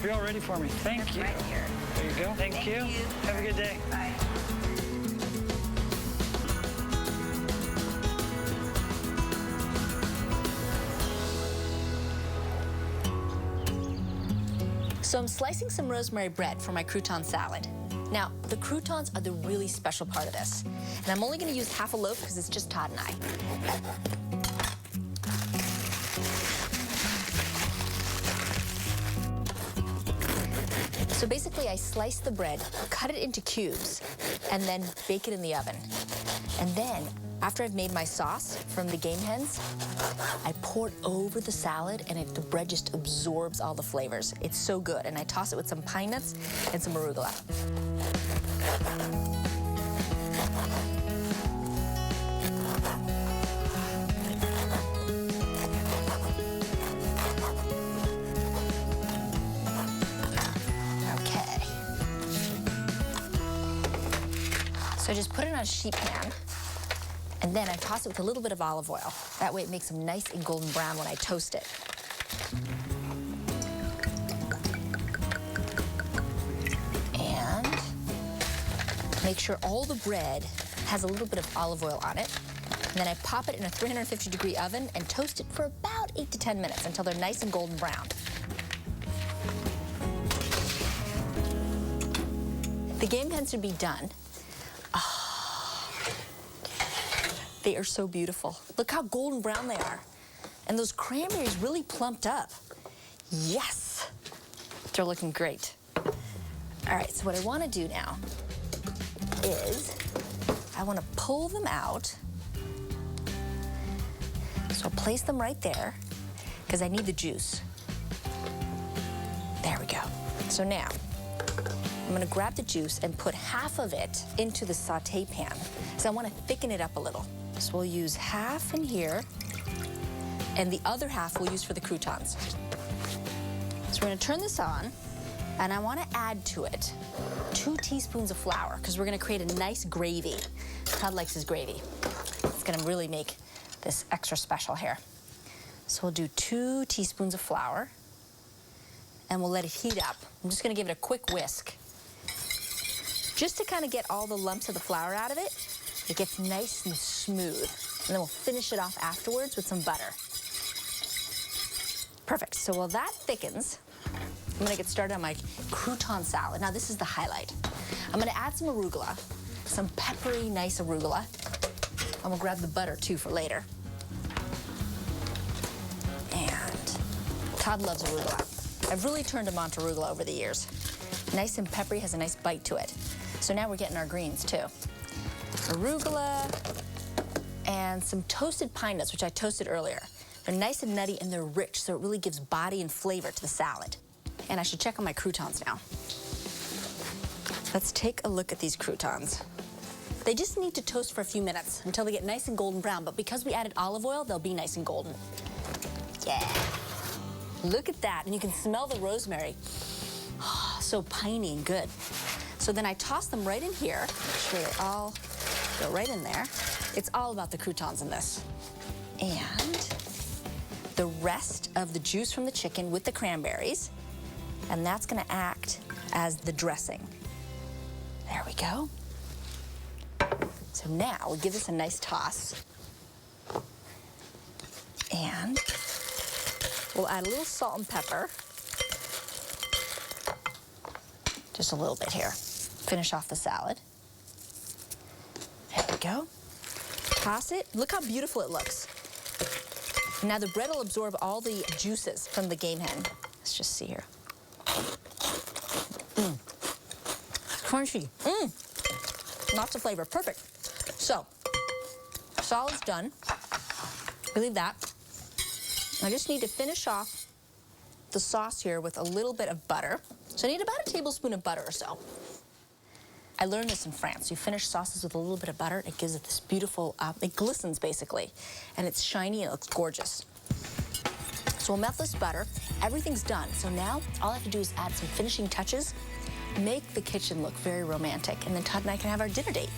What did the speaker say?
You're all ready for me. Thank you. Right here. There you go. Thank you. Have a good day. Bye. So I'm slicing some rosemary bread for my crouton salad. Now, the croutons are the really special part of this. And I'm only gonna use half a loaf because it's just Todd and I. So basically, I slice the bread, cut it into cubes, and then bake it in the oven. And then, after I've made my sauce from the game hens, I pour it over the salad, and the bread just absorbs all the flavors. It's so good, and I toss it with some pine nuts and some arugula. Okay. So I just put it on a sheet pan. And then I toss it with a little bit of olive oil. That way it makes them nice and golden brown when I toast it. And make sure all the bread has a little bit of olive oil on it. And then I pop it in a 350-degree oven and toast it for about 8 to 10 minutes until they're nice and golden brown. The game hens should be done. They are so beautiful. Look how golden brown they are. And those cranberries really plumped up. Yes, they're looking great. All right, so what I wanna do now is I wanna pull them out. So I'll place them right there because I need the juice. There we go. So now, I'm gonna grab the juice and put half of it into the saute pan. So I wanna thicken it up a little. So we'll use half in here, and the other half we'll use for the croutons. So we're gonna turn this on, and I wanna add to it 2 teaspoons of flour, because we're gonna create a nice gravy. Todd likes his gravy. It's gonna really make this extra special here. So we'll do 2 teaspoons of flour, and we'll let it heat up. I'm just gonna give it a quick whisk, just to kind of get all the lumps of the flour out of it. It gets nice and smooth. And then we'll finish it off afterwards with some butter. Perfect. So while that thickens, I'm gonna get started on my crouton salad. Now this is the highlight. I'm gonna add some arugula, some peppery, nice arugula. I'm gonna grab the butter too for later. And Todd loves arugula. I've really turned him on to arugula over the years. Nice and peppery, has a nice bite to it. So now we're getting our greens too. Arugula and some toasted pine nuts, which I toasted earlier. They're nice and nutty and they're rich, so it really gives body and flavor to the salad. And I should check on my croutons now. Let's take a look at these croutons. They just need to toast for a few minutes until they get nice and golden brown, but because we added olive oil, they'll be nice and golden. Yeah. Look at that, and you can smell the rosemary. Oh, so piney and good. So then I toss them right in here. Make sure they all go right in there. It's all about the croutons in this. And the rest of the juice from the chicken with the cranberries, and that's gonna act as the dressing. There we go. So now we'll give this a nice toss. And we'll add a little salt and pepper. Just a little bit here. Finish off the salad. There we go. Toss it. Look how beautiful it looks. Now the bread will absorb all the juices from the game hen. Let's just see here. Crunchy. Lots of flavor. Perfect. So, salad's done. We leave that. I just need to finish off the sauce here with a little bit of butter. So I need about a tablespoon of butter or so. I learned this in France. You finish sauces with a little bit of butter, it gives it this beautiful, it glistens basically, and it's shiny and it looks gorgeous. So we'll melt this butter. Everything's done. So now all I have to do is add some finishing touches, make the kitchen look very romantic, and then Todd and I can have our dinner date.